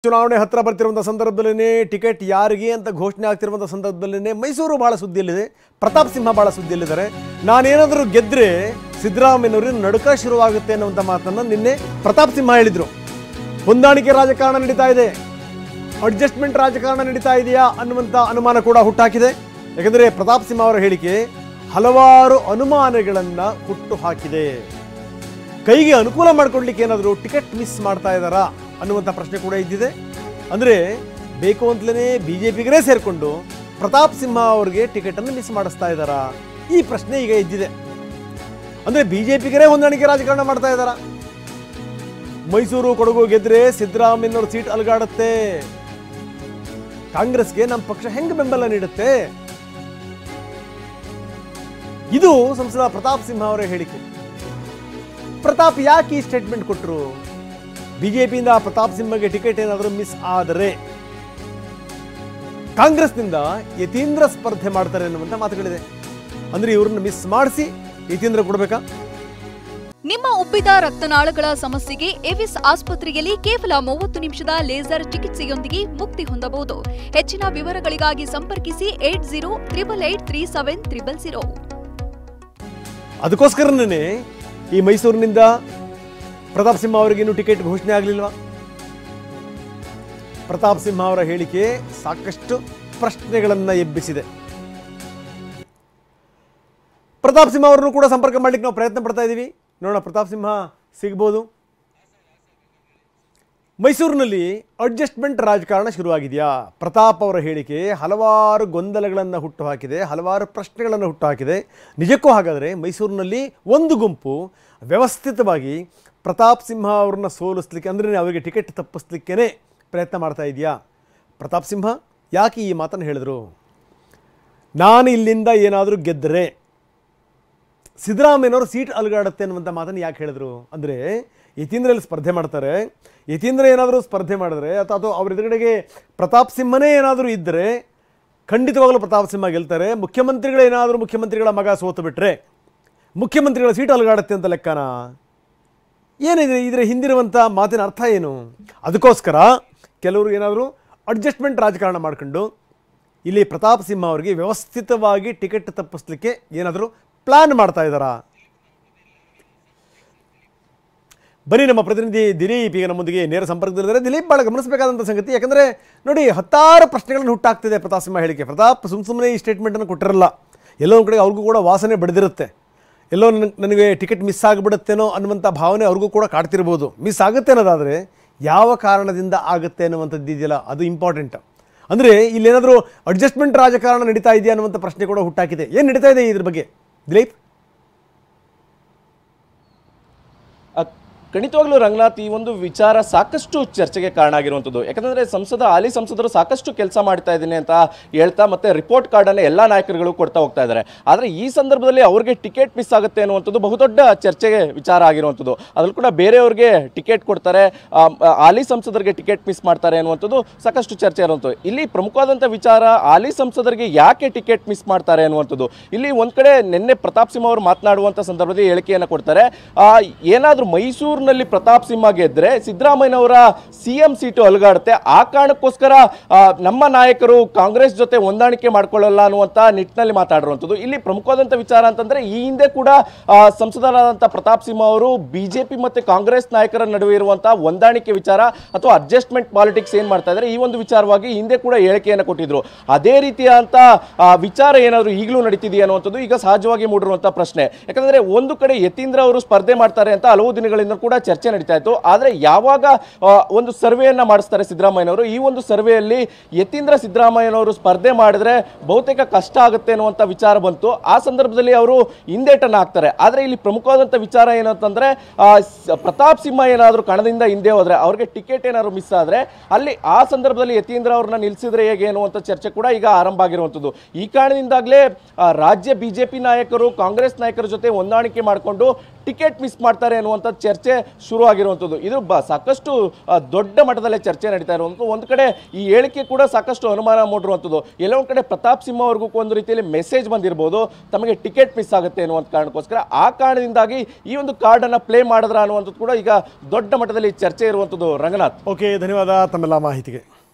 ಚುನಾವಣೆ ಹತ್ರ ಬರ್ತಿರುವಂತ ಸಂದರ್ಭದಲ್ಲೇ ಟಿಕೆಟ್ ಯಾರಿಗೆ ಅಂತ ಘೋಷಣೆ ಆಗ್ತಿರುವಂತ ಸಂದರ್ಭದಲ್ಲೇ ಮೈಸೂರು ಬಹಳ ಸುದ್ದಿಯಲ್ಲಿದೆ. ಪ್ರತಾಪ್ ಸಿಂಹ ಬಹಳ ಸುದ್ದಿಯಲ್ಲಿದ್ದಾರೆ. ನಾನೇನಾದರೂ ಗೆದ್ರೆ ಸಿದ್ದರಾಮಯ್ಯನವರಿಗೆ ನಡುಕ ಶುರುವಾಗುತ್ತೆ ಅನ್ನುವಂಥ ಮಾತನ್ನು ನಿನ್ನೆ ಪ್ರತಾಪ್ ಸಿಂಹ ಹೇಳಿದ್ರು. ಹೊಂದಾಣಿಕೆ ರಾಜಕಾರಣ ನಡೀತಾ ಇದೆ, ಅಡ್ಜಸ್ಟ್ಮೆಂಟ್ ರಾಜಕಾರಣ ನಡೀತಾ ಇದೆಯಾ ಅನ್ನುವಂಥ ಅನುಮಾನ ಕೂಡ ಹುಟ್ಟಾಕಿದೆ. ಯಾಕಂದರೆ ಪ್ರತಾಪ್ ಸಿಂಹ ಅವರ ಹೇಳಿಕೆ ಹಲವಾರು ಅನುಮಾನಗಳನ್ನು ಹುಟ್ಟು ಹಾಕಿದೆ. ಕೈಗೆ ಅನುಕೂಲ ಮಾಡಿಕೊಡ್ಲಿಕ್ಕೆ ಏನಾದರೂ ಟಿಕೆಟ್ ಮಿಸ್ ಮಾಡ್ತಾ ಇದ್ದಾರಾ ಅನ್ನುವಂಥ ಪ್ರಶ್ನೆ ಕೂಡ ಇದ್ದಿದೆ. ಅಂದರೆ ಬೇಕು ಅಂತಲೇ ಬಿಜೆಪಿಗರೇ ಸೇರಿಕೊಂಡು ಪ್ರತಾಪ್ ಸಿಂಹ ಅವರಿಗೆ ಟಿಕೆಟನ್ನು ಮಿಸ್ ಮಾಡಿಸ್ತಾ ಇದ್ದಾರಾ, ಈ ಪ್ರಶ್ನೆ ಈಗ ಇದ್ದಿದೆ. ಅಂದರೆ ಬಿಜೆಪಿಗರೇ ಹೊಂದಾಣಿಕೆ ರಾಜಕಾರಣ ಮಾಡ್ತಾ ಇದ್ದಾರಾ? ಮೈಸೂರು ಕೊಡಗು ಗೆದ್ರೆ ಸಿದ್ದರಾಮಯ್ಯನವ್ರ ಸೀಟ್ ಅಲುಗಾಡುತ್ತೆ, ಕಾಂಗ್ರೆಸ್ಗೆ ನಮ್ಮ ಪಕ್ಷ ಹೆಂಗೆ ಬೆಂಬಲ ನೀಡುತ್ತೆ? ಇದು ಸಂಸದ ಪ್ರತಾಪ್ ಸಿಂಹ ಅವರ ಹೇಳಿಕೆ. ಪ್ರತಾಪ್ ಯಾಕೆ ಈ ಸ್ಟೇಟ್ಮೆಂಟ್ ಕೊಟ್ಟರು? ಬಿಜೆಪಿಯಿಂದ ಪ್ರತಾಪ್ ಸಿಂಹಗೆ ಟಿಕೆಟ್ ಏನಾದರೂ ಮಿಸ್ ಆದರೆ ಕಾಂಗ್ರೆಸ್ನಿಂದ ಯತೀಂದ್ರ ಸ್ಪರ್ಧೆ ಮಾಡ್ತಾರೆ ಅನ್ನುವಂಥ ಮಾತುಗಳಿದೆ. ಅಂದ್ರೆ ಇವ್ರನ್ನ ಮಿಸ್ ಮಾಡಿಸಿ ಯತೀಂದ್ರ ಕೊಡಬೇಕಾ? ನಿಮ್ಮ ಉಬ್ಬಿದ ರಕ್ತನಾಳಗಳ ಸಮಸ್ಯೆಗೆ ಎವಿಸ್ ಆಸ್ಪತ್ರೆಯಲ್ಲಿ ಕೇವಲ 30 ನಿಮಿಷದ ಲೇಸರ್ ಚಿಕಿತ್ಸೆಯೊಂದಿಗೆ ಮುಕ್ತಿ ಹೊಂದಬಹುದು. ಹೆಚ್ಚಿನ ವಿವರಗಳಿಗಾಗಿ ಸಂಪರ್ಕಿಸಿ 8088837000. ಅದಕ್ಕೋಸ್ಕರನೇ ಈ ಮೈಸೂರಿನಿಂದ ಪ್ರತಾಪ್ ಸಿಂಹ ಅವರಿಗೆ ಇನ್ನೂ ಟಿಕೆಟ್ ಘೋಷಣೆ ಆಗಲಿಲ್ವಾ? ಪ್ರತಾಪ್ ಸಿಂಹ ಅವರ ಹೇಳಿಕೆ ಸಾಕಷ್ಟು ಪ್ರಶ್ನೆಗಳನ್ನು ಎಬ್ಬಿಸಿದೆ. ಪ್ರತಾಪ್ ಸಿಂಹ ಅವರನ್ನು ಕೂಡ ಸಂಪರ್ಕ ಮಾಡಲಿಕ್ಕೆ ನಾವು ಪ್ರಯತ್ನ ಪಡ್ತಾ ಇದ್ದೀವಿ. ನೋಡೋಣ ಪ್ರತಾಪ್ ಸಿಂಹ ಸಿಗ್ಬೋದು. ಮೈಸೂರಿನಲ್ಲಿ ಅಡ್ಜಸ್ಟ್ಮೆಂಟ್ ರಾಜಕಾರಣ ಶುರುವಾಗಿದೆಯಾ? ಪ್ರತಾಪ್ ಅವರ ಹೇಳಿಕೆ ಹಲವಾರು ಗೊಂದಲಗಳನ್ನು ಹುಟ್ಟುಹಾಕಿದೆ, ಹಲವಾರು ಪ್ರಶ್ನೆಗಳನ್ನು ಹುಟ್ಟುಹಾಕಿದೆ. ನಿಜಕ್ಕೂ ಹಾಗಾದರೆ ಮೈಸೂರಿನಲ್ಲಿ ಒಂದು ಗುಂಪು ವ್ಯವಸ್ಥಿತವಾಗಿ ಪ್ರತಾಪ್ ಸಿಂಹ ಅವ್ರನ್ನ ಸೋಲಿಸ್ಲಿಕ್ಕೆ, ಅಂದರೆ ಅವರಿಗೆ ಟಿಕೆಟ್ ತಪ್ಪಿಸ್ಲಿಕ್ಕೇ ಪ್ರಯತ್ನ ಮಾಡ್ತಾ ಇದೆಯಾ? ಪ್ರತಾಪ್ ಸಿಂಹ ಯಾಕೆ ಈ ಮಾತನ್ನು ಹೇಳಿದ್ರು? ನಾನು ಇಲ್ಲಿಂದ ಏನಾದರೂ ಗೆದ್ದರೆ ಸಿದ್ದರಾಮಯ್ಯನವರು ಸೀಟ್ ಅಲುಗಾಡುತ್ತೆ ಅನ್ನುವಂಥ ಮಾತನ್ನು ಯಾಕೆ ಹೇಳಿದ್ರು? ಅಂದರೆ ಯತೀಂದ್ರಲ್ಲಿ ಸ್ಪರ್ಧೆ ಮಾಡ್ತಾರೆ, ಯತೀಂದ್ರ ಏನಾದರೂ ಸ್ಪರ್ಧೆ ಮಾಡಿದ್ರೆ ಅಥವಾ ಅವ್ರ ಎದುರುಗಡೆಗೆ ಪ್ರತಾಪ್ ಸಿಂಹನೇ ಏನಾದರೂ ಇದ್ದರೆ ಖಂಡಿತವಾಗಲೂ ಪ್ರತಾಪ್ ಸಿಂಹ ಗೆಲ್ತಾರೆ. ಮುಖ್ಯಮಂತ್ರಿಗಳ ಮಗ ಸೋತು ಬಿಟ್ಟರೆ ಮುಖ್ಯಮಂತ್ರಿಗಳ ಸೀಟ್ ಅಲುಗಾಡುತ್ತೆ ಅಂತ ಲೆಕ್ಕನ? ಏನಿದೆ ಇದರ ಹಿಂದಿರುವಂಥ ಮಾತಿನ ಅರ್ಥ ಏನು? ಅದಕ್ಕೋಸ್ಕರ ಕೆಲವರು ಏನಾದರೂ ಅಡ್ಜಸ್ಟ್ಮೆಂಟ್ ರಾಜಕಾರಣ ಮಾಡ್ಕೊಂಡು ಇಲ್ಲಿ ಪ್ರತಾಪ್ ಸಿಂಹ ಅವರಿಗೆ ವ್ಯವಸ್ಥಿತವಾಗಿ ಟಿಕೆಟ್ ತಪ್ಪಿಸ್ಲಿಕ್ಕೆ ಏನಾದರೂ ಪ್ಲಾನ್ ಮಾಡ್ತಾ ಇದ್ದಾರಾ? ಬನ್ನಿ, ನಮ್ಮ ಪ್ರತಿನಿಧಿ ದಿಲೀಪ್ ಈಗ ನಮ್ಮೊಂದಿಗೆ ನೇರ ಸಂಪರ್ಕದಲ್ಲಿದ್ದಾರೆ. ದಿಲೀಪ್, ಭಾಳ ಗಮನಿಸಬೇಕಾದಂಥ ಸಂಗತಿ, ಯಾಕಂದರೆ ನೋಡಿ, ಹತ್ತಾರು ಪ್ರಶ್ನೆಗಳನ್ನು ಹುಟ್ಟಾಗ್ತಿದೆ ಪ್ರತಾಪ್ ಸಿಂಹ ಹೇಳಿಕೆ. ಪ್ರತಾಪ್ ಸುಮ್ಮನೆ ಈ ಸ್ಟೇಟ್ಮೆಂಟನ್ನು ಕೊಟ್ಟಿರಲ್ಲ, ಎಲ್ಲೋ ಒಂದು ಕಡೆ ಅವ್ರಿಗೂ ಕೂಡ ವಾಸನೆ ಬಡಿದಿರುತ್ತೆ. ಎಲ್ಲೋ ನನಗೆ ಟಿಕೆಟ್ ಮಿಸ್ ಆಗಿಬಿಡುತ್ತೇನೋ ಅನ್ನುವಂಥ ಭಾವನೆ ಅವ್ರಿಗೂ ಕೂಡ ಕಾಡ್ತಿರ್ಬೋದು. ಮಿಸ್ ಆಗುತ್ತೆ ಅನ್ನೋದಾದರೆ ಯಾವ ಕಾರಣದಿಂದ ಆಗುತ್ತೆ ಅನ್ನುವಂಥದ್ದು ಇದೆಯಲ್ಲ, ಅದು ಇಂಪಾರ್ಟೆಂಟ್. ಅಂದರೆ ಇಲ್ಲೇನಾದರೂ ಅಡ್ಜಸ್ಟ್ಮೆಂಟ್ ರಾಜಕಾರಣ ನಡೀತಾ ಇದೆಯಾ ಅನ್ನುವಂಥ ಪ್ರಶ್ನೆ ಕೂಡ ಹುಟ್ಟಾಕಿದೆ. ಏನು ನಡೀತಾ ಇದೆ ಇದ್ರ ಬಗ್ಗೆ ದಿಲೀಪ್? ಖಂಡಿತವಾಗ್ಲೂ ರಂಗನಾಥ್, ಈ ಒಂದು ವಿಚಾರ ಸಾಕಷ್ಟು ಚರ್ಚೆಗೆ ಕಾರಣ ಆಗಿರುವಂಥದ್ದು. ಯಾಕಂದರೆ ಹಾಲಿ ಸಂಸದರು ಸಾಕಷ್ಟು ಕೆಲಸ ಮಾಡ್ತಾ ಇದ್ದೀನಿ ಅಂತ ಹೇಳ್ತಾ ಮತ್ತೆ ರಿಪೋರ್ಟ್ ಕಾರ್ಡನ್ನು ಎಲ್ಲ ನಾಯಕರುಗಳು ಕೊಡ್ತಾ ಹೋಗ್ತಾ ಇದ್ದಾರೆ. ಆದರೆ ಈ ಸಂದರ್ಭದಲ್ಲಿ ಅವ್ರಿಗೆ ಟಿಕೆಟ್ ಮಿಸ್ ಆಗುತ್ತೆ ಅನ್ನುವಂಥದ್ದು ಬಹುದೊಡ್ಡ ಚರ್ಚೆಗೆ ವಿಚಾರ ಆಗಿರುವಂಥದ್ದು. ಅದ್ರಲ್ಲಿ ಕೂಡ ಬೇರೆಯವ್ರಿಗೆ ಟಿಕೆಟ್ ಕೊಡ್ತಾರೆ, ಹಾಲಿ ಸಂಸದರಿಗೆ ಟಿಕೆಟ್ ಮಿಸ್ ಮಾಡ್ತಾರೆ ಅನ್ನುವಂಥದ್ದು ಸಾಕಷ್ಟು ಚರ್ಚೆ ಇರುವಂಥದ್ದು. ಇಲ್ಲಿ ಪ್ರಮುಖವಾದಂಥ ವಿಚಾರ ಹಾಲಿ ಸಂಸದರಿಗೆ ಯಾಕೆ ಟಿಕೆಟ್ ಮಿಸ್ ಮಾಡ್ತಾರೆ ಅನ್ನುವಂಥದ್ದು. ಇಲ್ಲಿ ಒಂದು ಕಡೆ ನಿನ್ನೆ ಪ್ರತಾಪ್ ಸಿಂಹ ಅವರು ಮಾತನಾಡುವಂಥ ಸಂದರ್ಭದಲ್ಲಿ ಹೇಳಿಕೆಯನ್ನು ಕೊಡ್ತಾರೆ, ಏನಾದರೂ ಮೈಸೂರು ನಲ್ಲಿ ಪ್ರತಾಪ್ ಸಿಂಹ ಗೆದ್ರೆ ಸಿದ್ದರಾಮಯ್ಯನವರ ಸಿಎಂ ಸೀಟು ಅಲುಗಾಡುತ್ತೆ, ಆ ಕಾರಣಕ್ಕೋಸ್ಕರ ನಮ್ಮ ನಾಯಕರು ಕಾಂಗ್ರೆಸ್ ಜೊತೆ ಹೊಂದಾಣಿಕೆ ಮಾಡ್ಕೊಳ್ಳಲ್ಲ ಅನ್ನುವಂಥ ನಿಟ್ಟಿನಲ್ಲಿ ಮಾತಾಡಿರುವಂಥದ್ದು. ಇಲ್ಲಿ ಪ್ರಮುಖವಾದಂಥ ವಿಚಾರ ಅಂತಂದ್ರೆ, ಈ ಹಿಂದೆ ಕೂಡ ಸಂಸದರಾದಂಥ ಪ್ರತಾಪ್ ಸಿಂಹ ಅವರು ಬಿಜೆಪಿ ಮತ್ತೆ ಕಾಂಗ್ರೆಸ್ ನಾಯಕರ ನಡುವೆ ಇರುವಂತಹ ಹೊಂದಾಣಿಕೆ ವಿಚಾರ ಅಥವಾ ಅಡ್ಜಸ್ಟ್ಮೆಂಟ್ ಪಾಲಿಟಿಕ್ಸ್ ಏನ್ ಮಾಡ್ತಾ ಇದ್ದಾರೆ, ಈ ಒಂದು ವಿಚಾರವಾಗಿ ಹಿಂದೆ ಕೂಡ ಹೇಳಿಕೆಯನ್ನು ಕೊಟ್ಟಿದ್ರು. ಅದೇ ರೀತಿಯಾದಂಥ ವಿಚಾರ ಏನಾದರೂ ಈಗಲೂ ನಡೀತಿದೆಯಾ ಅನ್ನುವಂಥದ್ದು ಈಗ ಸಹಜವಾಗಿ ಮೂಡಿರುವಂತಹ ಪ್ರಶ್ನೆ. ಯಾಕಂದ್ರೆ ಒಂದು ಕಡೆ ಯತೀಂದ್ರ ಅವರು ಸ್ಪರ್ಧೆ ಮಾಡ್ತಾರೆ ಅಂತ ಹಲವು ದಿನಗಳಿಂದ ಕೂಡ ಚರ್ಚೆ ನಡೀತಾ ಇತ್ತು. ಆದರೆ ಯಾವಾಗ ಒಂದು ಸರ್ವೆಯನ್ನ ಮಾಡಿಸ್ತಾರೆ ಸಿದ್ದರಾಮಯ್ಯನವರು, ಈ ಒಂದು ಸರ್ವೆಯಲ್ಲಿ ಯತೀಂದ್ರ ಸಿದ್ದರಾಮಯ್ಯನವರು ಸ್ಪರ್ಧೆ ಮಾಡಿದ್ರೆ ಬಹುತೇಕ ಕಷ್ಟ ಆಗುತ್ತೆ ಅನ್ನುವಂಥ ವಿಚಾರ ಬಂತು. ಆ ಸಂದರ್ಭದಲ್ಲಿ ಅವರು ಹಿಂದೇಟನ್ನು ಹಾಕ್ತಾರೆ. ಆದರೆ ಇಲ್ಲಿ ಪ್ರಮುಖವಾದಂಥ ವಿಚಾರ ಏನಂತಂದ್ರೆ, ಪ್ರತಾಪ್ ಸಿಂಹ ಏನಾದರೂ ಕಣದಿಂದ ಹಿಂದೆ ಹೋದ್ರೆ, ಅವ್ರಿಗೆ ಟಿಕೆಟ್ ಏನಾದ್ರು ಮಿಸ್ ಆದ್ರೆ ಅಲ್ಲಿ ಆ ಸಂದರ್ಭದಲ್ಲಿ ಯತೀಂದ್ರ ಅವ್ರನ್ನ ನಿಲ್ಲಿಸಿದ್ರೆ ಹೇಗೆ ಅನ್ನುವಂಥ ಚರ್ಚೆ ಕೂಡ ಈಗ ಆರಂಭ ಆಗಿರುವಂಥದ್ದು. ಈ ಕಾರಣದಿಂದಾಗಲೇ ರಾಜ್ಯ ಬಿಜೆಪಿ ನಾಯಕರು ಕಾಂಗ್ರೆಸ್ ನಾಯಕರ ಜೊತೆ ಹೊಂದಾಣಿಕೆ ಮಾಡಿಕೊಂಡು ಟಿಕೆಟ್ ಮಿಸ್ ಮಾಡ್ತಾರೆ ಅನ್ನುವಂಥ ಚರ್ಚೆ ಶುರು ಆಗಿರುವಂಥದ್ದು. ಇದು ಸಾಕಷ್ಟು ದೊಡ್ಡ ಮಟ್ಟದಲ್ಲೇ ಚರ್ಚೆ ನಡೀತಾ ಇರುವಂಥದ್ದು. ಒಂದು ಕಡೆ ಈ ಹೇಳಿಕೆ ಕೂಡ ಸಾಕಷ್ಟು ಅನುಮಾನ ಮೂಡಿರುವಂಥದ್ದು. ಎಲ್ಲೋ ಒಂದು ಕಡೆ ಪ್ರತಾಪ್ ಸಿಂಹ ಅವ್ರಿಗೂ ಒಂದು ರೀತಿಯಲ್ಲಿ ಮೆಸೇಜ್ ಬಂದಿರಬಹುದು, ತಮಗೆ ಟಿಕೆಟ್ ಮಿಸ್ ಆಗುತ್ತೆ ಅನ್ನುವಂಥ ಕಾರಣಕ್ಕೋಸ್ಕರ. ಆ ಕಾರಣದಿಂದಾಗಿ ಈ ಒಂದು ಕಾರ್ಡ್ ಅನ್ನ ಪ್ಲೇ ಮಾಡಿದ್ರ ಅನ್ನುವಂಥದ್ದು ಕೂಡ ಈಗ ದೊಡ್ಡ ಮಟ್ಟದಲ್ಲಿ ಚರ್ಚೆ ಇರುವಂಥದ್ದು. ರಂಗನಾಥ್, ಓಕೆ, ಧನ್ಯವಾದ ತಮ್ಮೆಲ್ಲ ಮಾಹಿತಿಗೆ.